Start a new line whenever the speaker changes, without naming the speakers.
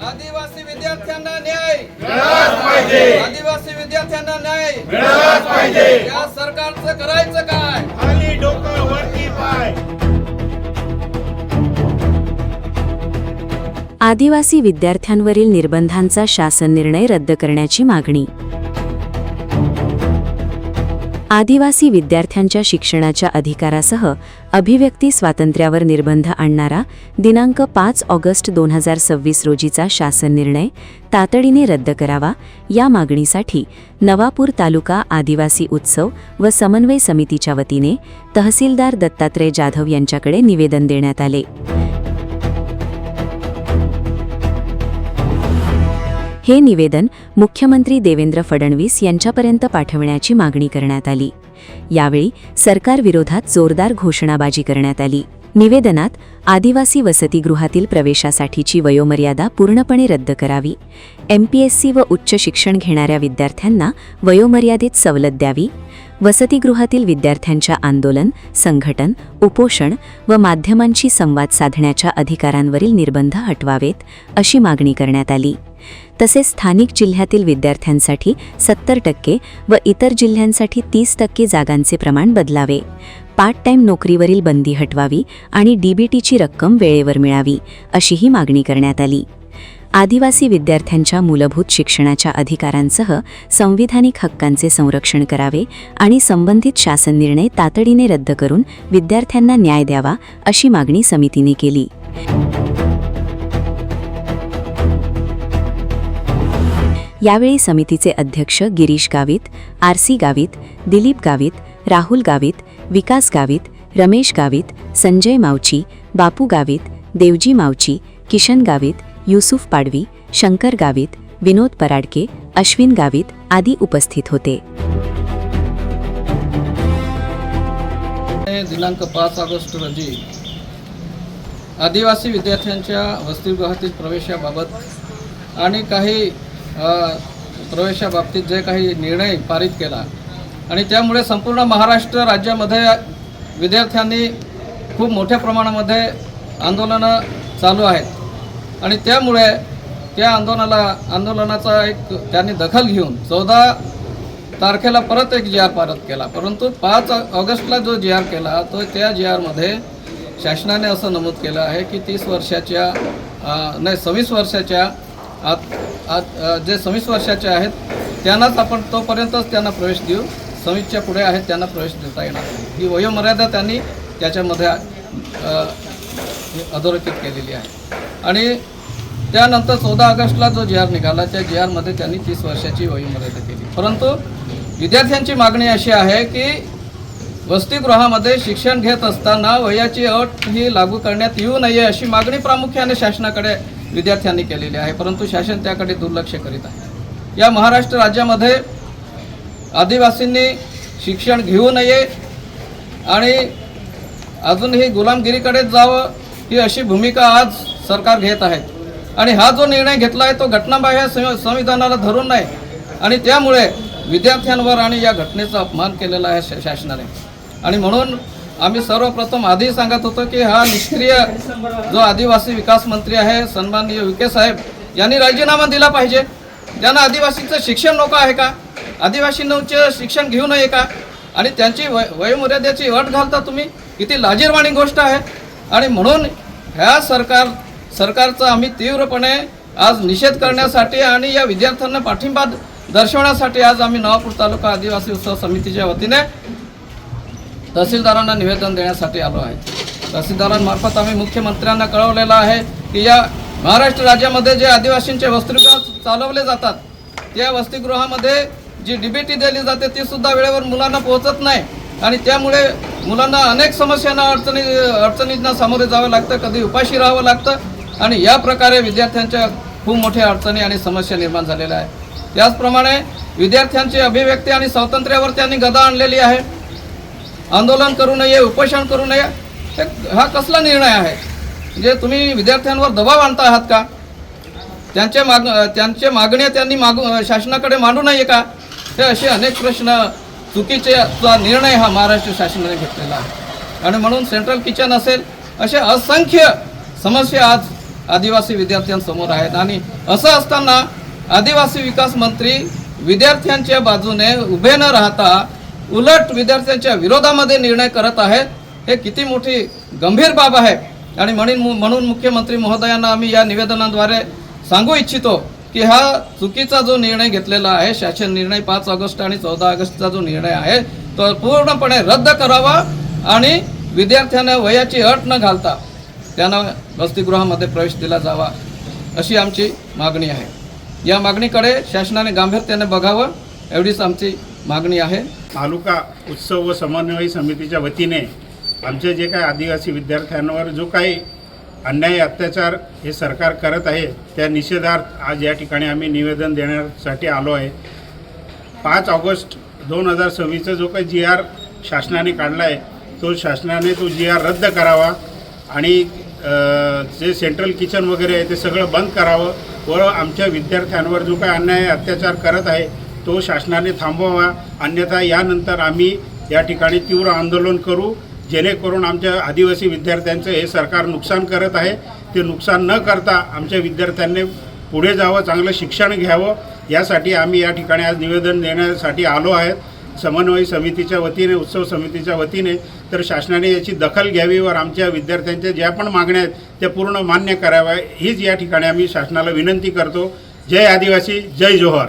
आदिवासी विद्यार्थ्यांना न्याय
मिळालाच पाहिजे.
आदिवासी विद्यार्थ्यांना न्याय
मिळालाच पाहिजे.
या सरकारचं करायचं काय?
खाली डोकं वरती पाय.
आदिवासी विद्यार्थ्यांवरील निर्बंधांचा शासन निर्णय रद्द करण्याची मागणी. आदिवासी विद्यार्थ्यांच्या शिक्षणाच्या अधिकारासह अभिव्यक्ती स्वातंत्र्यावर निर्बंध आणणारा दिनांक 5 ऑगस्ट 2026 रोजीचा शासन निर्णय तातडीने रद्द करावा या मागणीसाठी नवापूर तालुका आदिवासी उत्सव व समन्वय समितीच्या वतीने तहसीलदार दत्तात्रय जाधव यांच्याकडे निवेदन देण्यात आले. हे निवेदन मुख्यमंत्री देवेंद्र फडणवीस यांच्यापर्यंत पाठवण्याची मागणी करण्यात आली. यावेळी सरकारविरोधात जोरदार घोषणाबाजी करण्यात आली. निवेदनात आदिवासी वसतिगृहातील प्रवेशासाठीची वयोमर्यादा पूर्णपणे रद्द करावी, MPSC व उच्च शिक्षण घेणाऱ्या विद्यार्थ्यांना वयोमर्यादेत सवलत द्यावी, वसतिगृहातील विद्यार्थ्यांच्या आंदोलन, संघटन, उपोषण व माध्यमांशी संवाद साधण्याच्या अधिकारांवरील निर्बंध हटवावेत अशी मागणी करण्यात आली. तसेच स्थानिक जिल्ह्यातील विद्यार्थ्यांसाठी 70% व इतर जिल्ह्यांसाठी 30% जागांचे प्रमाण बदलावे, पार्ट टाइम नोकरीवरील बंदी हटवावी आणि DBTची रक्कम वेळेवर मिळावी अशीही मागणी करण्यात आली. आदिवासी विद्यार्थ्यांच्या मूलभूत शिक्षणाच्या अधिकारांसह संविधानिक हक्कांचे संरक्षण करावे आणि संबंधित शासन निर्णय तातडीने रद्द करून विद्यार्थ्यांना न्याय द्यावा अशी मागणी समितीने केली. यावेळी समितीचे अध्यक्ष गिरीश गावित, RC गावित, दिलीप गावित, राहुल गावित, विकास गावित, रमेश गावित, संजय मावची, बापू गावित, देवजी मावची, किशन गावित, युसुफ पाडवी, शंकर गावित, विनोद पराडके, अश्विन गावित आदी उपस्थित होते.
दिनांक 5 ऑगस्ट रोजी आदिवासी विद्यार्थ्यांच्या वसतिगृहातील प्रवेशाबाबत आणि काही प्रवेशाबाबतीत जे काही निर्णय पारित केला आणि त्यामुळे संपूर्ण महाराष्ट्र राज्यामध्ये विद्यार्थ्यांनी खूप मोठ्या प्रमाणामध्ये आंदोलनं चालू आहेत आणि त्यामुळे त्या आंदोलनाचा एक त्यांनी दखल घेऊन 14 तारखेला परत एक GR पारित केला. परंतु 5 ऑगस्टला जो GR केला तो त्या GRमध्ये शासनाने असं नमूद केलं आहे की 30 वर्षाच्या 26 वर्षाच्या जे 26 वर्षाचे आहेत त्यांनाच आपण तोपर्यंतच त्यांना प्रवेश देऊ, 26च्या पुढे आहेत त्यांना प्रवेश देता येणार नाही. ही वयोमर्यादा त्यांनी त्याच्यामध्ये अधोरेखित केलेली आहे. आणि त्यानंतर 14 ऑगस्टला जो GR निघाला त्या GRमध्ये त्यांनी 30 वर्षाची वयोमर्यादा केली. परंतु विद्यार्थ्यांची मागणी अशी आहे की वसतिगृहामध्ये शिक्षण घेत असताना वयाची अट ही लागू करण्यात येऊ नये अशी मागणी प्रामुख्याने शासनाकडे विद्यार्थ्यांनी केलेली आहे. परंतु शासन त्याकडे दुर्लक्ष करीत आहे. या महाराष्ट्र राज्यामध्ये आदिवासींनी शिक्षण घेऊ नये आणि अजूनही गुलामगिरीकडेच जावं ही अशी भूमिका आज सरकार घेत आहे. आणि हा जो निर्णय घेतला आहे तो घटनाबाह्य संविधानाला धरून नाही आणि त्यामुळे विद्यार्थ्यांवर आणि या घटनेचा अपमान केलेला आहे शासनाने. आणि म्हणून आम्ही सर्वप्रथम आधी सांगत होतो की हा निष्क्रिय जो आदिवासी विकास मंत्री आहे सन्माननीय विखे साहेब यांनी राजीनामा दिला पाहिजे. त्यांना आदिवासीचं शिक्षण नको आहे का? आदिवासींना उच्च शिक्षण घेऊ नये का? आणि त्यांची वयोमर्यादेची अट घालता तुम्ही, किती लाजिरवाणी गोष्ट आहे. आणि म्हणून ह्या सरकारचा आम्ही तीव्रपणे आज निषेध करण्यासाठी आणि या विद्यार्थ्यांना पाठिंबा दर्शवण्यासाठी आज आम्ही नवापूर तालुका आदिवासी उत्सव समितीच्या वतीने तहसीलदारांना निवेदन देण्यासाठी आलो आहे. तहसीलदारांमार्फत आम्ही मुख्यमंत्र्यांना कळवलेलं आहे की या महाराष्ट्र राज्यामध्ये जे आदिवासींचे वसतिगृह चालवले जातात त्या वसतिगृहामध्ये जी DBT दिली जाते ती सुद्धा वेळेवर मुलांना पोहोचत नाही आणि त्यामुळे मुलांना अनेक समस्यांना अडचणींना सामोरे जावं लागतं, कधी उपाशी राहावं लागतं आणि या प्रकारे विद्यार्थ्यांच्या खूप मोठ्या अडचणी आणि समस्या निर्माण झालेल्या आहे. त्याचप्रमाणे विद्यार्थ्यांची अभिव्यक्ती आणि स्वातंत्र्यावर त्यांनी गदा आणलेली आहे. आंदोलन करू नये, उपोषण करू नये, हा कसला निर्णय आहे? म्हणजे तुम्ही विद्यार्थ्यांवर दबाव आणता आहात का? त्यांच्या मागण्या त्यांनी शासनाकडे मांडू नये का? हे असे अनेक प्रश्न चुकीचा निर्णय हा महाराष्ट्र शासनाने घेतलेला आहे. आणि म्हणून सेंट्रल किचन असेल असे असंख्य समस्या आज आदिवासी विद्यार्थ्यांसमोर आहेत आणि असं असताना आदिवासी विकास मंत्री विद्यार्थ्यांच्या बाजूने उभे न राहता उलट विद्यार्थ्यांच्या विरोधामध्ये निर्णय करत आहेत। हे किती मोठी गंभीर बाब आहे आणि म्हणून मुख्यमंत्री महोदयांना आम्ही या निवेदनाद्वारे सांगू इच्छितो की हा चुकीचा जो निर्णय घेतलेला आहे, शासन निर्णय 5 ऑगस्ट आणि 14 ऑगस्टचा जो निर्णय आहे तो पूर्णपणे रद्द करावा आणि विद्यार्थ्यांना वयाची अट न घालता त्यांना वसतिगृहामध्ये प्रवेश दिला जावा अशी आमची मागणी आहे। या मागणीकडे शासनाने गांभीर्याने बघावं एवढीच आमची मागणी आहे।
तालुका उत्सव व समन्वय समितीच्या वतीने आमचे जे काही आदिवासी विद्यार्थ्यांवर जो काही अन्याय अत्याचार हे सरकार करत आहे त्या निषेधार्थ आज या ठिकाणी आम्ही निवेदन देण्यासाठी आलो आहे। 5 ऑगस्ट 2026चा जो काही GR शासनाने काढला आहे तो शासनाने तो GR रद्द करावा आणि जे सेंट्रल किचन वगैरे आहे ते सगळं बंद करावं व आमच्या विद्यार्थ्यांवर जो काही अन्याय अत्याचार करत आहे तो शासनाने थांबवावा, अन्यथा यानंतर आम्ही या ठिकाणी तीव्र आंदोलन करू जेणेकरून आमच्या आदिवासी विद्यार्थ्यांचं हे सरकार नुकसान करत आहे ते नुकसान न करता आमच्या विद्यार्थ्यांनी पुढे जावं, चांगलं शिक्षण घ्यावं यासाठी आम्ही या ठिकाणी आज निवेदन देण्यासाठी आलो आहेत समन्वय समितीच्या वतीने, उत्सव समितीच्या वतीने। तर शासनाने याची दखल घ्यावी व आमच्या विद्यार्थ्यांच्या ज्या पण मागण्या आहेत त्या पूर्ण मान्य कराव्या हीच या ठिकाणी आम्ही शासनाला विनंती करतो। जय आदिवासी, जय जोहर।